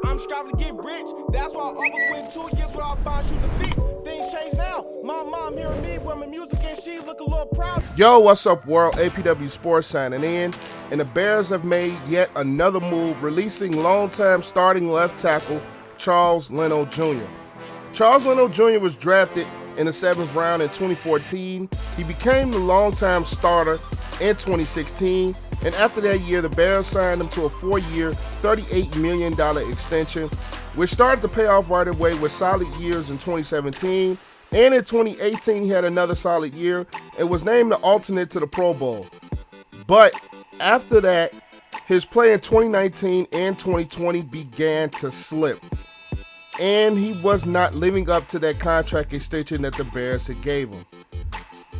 I'm striving to get rich. That's why I always went 2 years without buying shoes and fits. Things change now. My mom hearing me with my music and she look a little proud. Yo, what's up, world? APW Sports signing in. And the Bears have made yet another move, releasing longtime starting left tackle Charles Leno Jr. Charles Leno Jr. was drafted in the 7th round in 2014. He became the longtime starter in 2016. And after that year, the Bears signed him to a 4-year, $38 million extension, which started to pay off right away with solid years in 2017. And in 2018, he had another solid year and was named the alternate to the Pro Bowl. But after that, his play in 2019 and 2020 began to slip. And he was not living up to that contract extension that the Bears had gave him.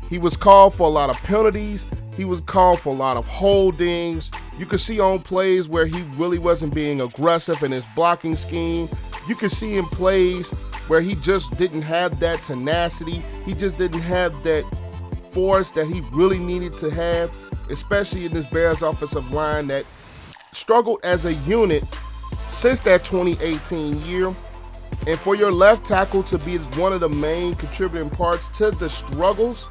He was called for a lot of penalties. He was called for a lot of holdings. You could see on plays where he really wasn't being aggressive in his blocking scheme. You could see in plays where he just didn't have that tenacity. He just didn't have that force that he really needed to have, especially in this Bears offensive line that struggled as a unit since that 2018 year. And for your left tackle to be one of the main contributing parts to the struggles,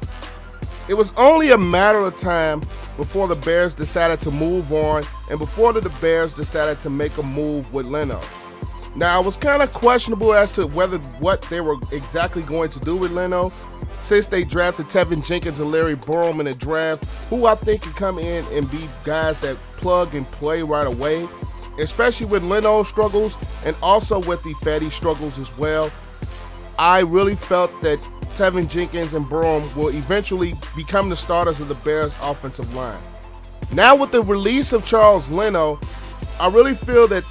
it was only a matter of time before the Bears decided to move on and before the Bears decided to make a move with Leno. Now, it was kind of questionable as to what they were exactly going to do with Leno, since they drafted Teven, Jenkins, and Borom in the draft, who I think can come in and be guys that plug and play right away, especially with Leno's struggles and also with the Fatty struggles as well. I really felt that Teven, Jenkins, and Borom will eventually become the starters of the Bears offensive line. Now with the release of Charles Leno, I really feel that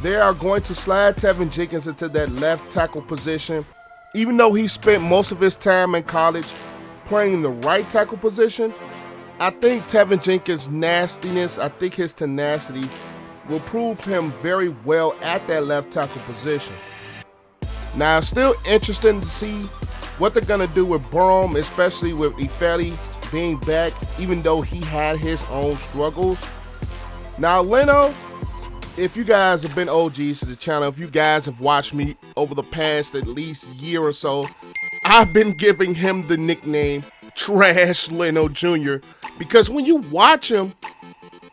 they are going to slide Teven Jenkins into that left tackle position. Even though he spent most of his time in college playing in the right tackle position, I think Teven Jenkins' nastiness, I think his tenacity will prove him very well at that left tackle position. Now, it's still interesting to see what they're going to do with Borom, especially with Ifedi being back, even though he had his own struggles. Now, Leno, if you guys have been OGs to the channel, if you guys have watched me over the past at least year or so, I've been giving him the nickname Trash Leno Jr. because when you watch him,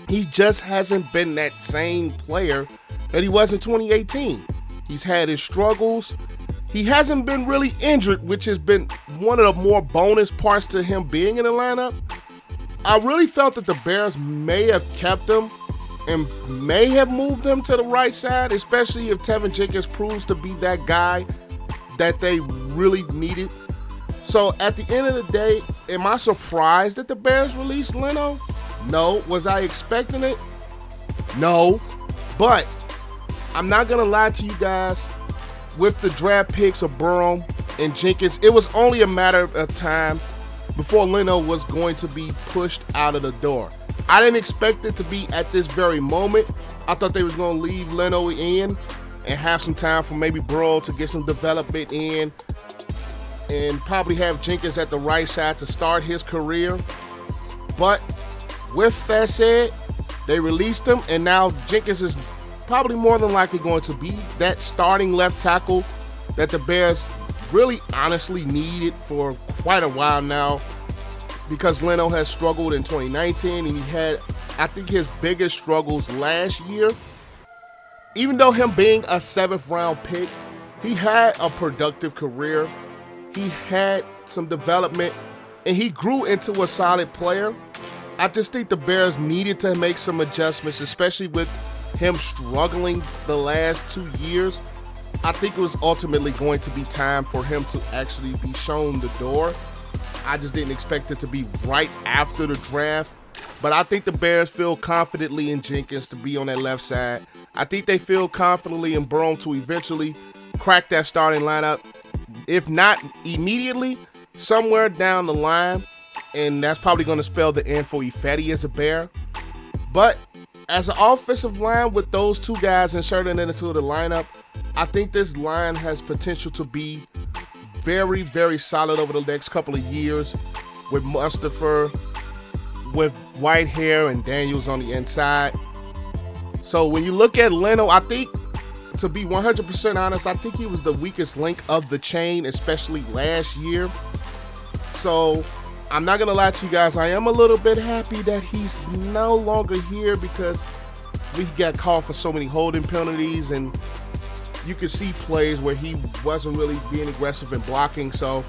he just hasn't been that same player that he was in 2018. He's had his struggles. He hasn't been really injured, which has been one of the more bonus parts to him being in the lineup. I really felt that the Bears may have kept him and may have moved him to the right side, especially if Teven Jenkins proves to be that guy that they really needed. So at the end of the day, am I surprised that the Bears released Leno? No. Was I expecting it? No. But I'm not going to lie to you guys. With the draft picks of Borom and Jenkins, it was only a matter of time before Leno was going to be pushed out of the door. I didn't expect it to be at this very moment. I thought they was going to leave Leno in and have some time for maybe Borom to get some development in and probably have Jenkins at the right side to start his career. But with that said, they released him, and now Jenkins is probably more than likely going to be that starting left tackle that the Bears really honestly needed for quite a while now, because Leno has struggled in 2019 and he had, I think, his biggest struggles last year. Even though him being a 7th round pick, he had a productive career. He had some development and he grew into a solid player. I just think the Bears needed to make some adjustments, especially with him struggling the last 2 years. I think it was ultimately going to be time for him to actually be shown the door. I just didn't expect it to be right after the draft. But I think the Bears feel confidently in Jenkins to be on that left side. I think they feel confidently in Borom to eventually crack that starting lineup. If not immediately, somewhere down the line. And that's probably going to spell the end for Ifedi as a Bear. But as an offensive line with those two guys inserted into the lineup, I think this line has potential to be very, very solid over the next couple of years with Mustafa, with Whitehair and Daniels on the inside. So when you look at Leno, I think to be 100% honest, I think he was the weakest link of the chain, especially last year. So I'm not gonna lie to you guys, I am a little bit happy that he's no longer here because we got called for so many holding penalties, and you could see plays where he wasn't really being aggressive and blocking. So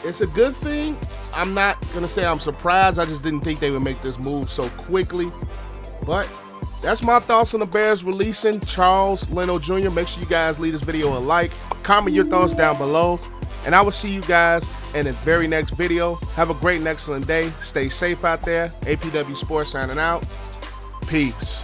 it's a good thing. I'm not gonna say I'm surprised. I just didn't think they would make this move so quickly. But that's my thoughts on the Bears releasing Charles Leno Jr. Make sure you guys leave this video a like, comment your thoughts down below, and I will see you guys in the very next video. Have a great and excellent day. Stay safe out there. APW Sports signing out. Peace.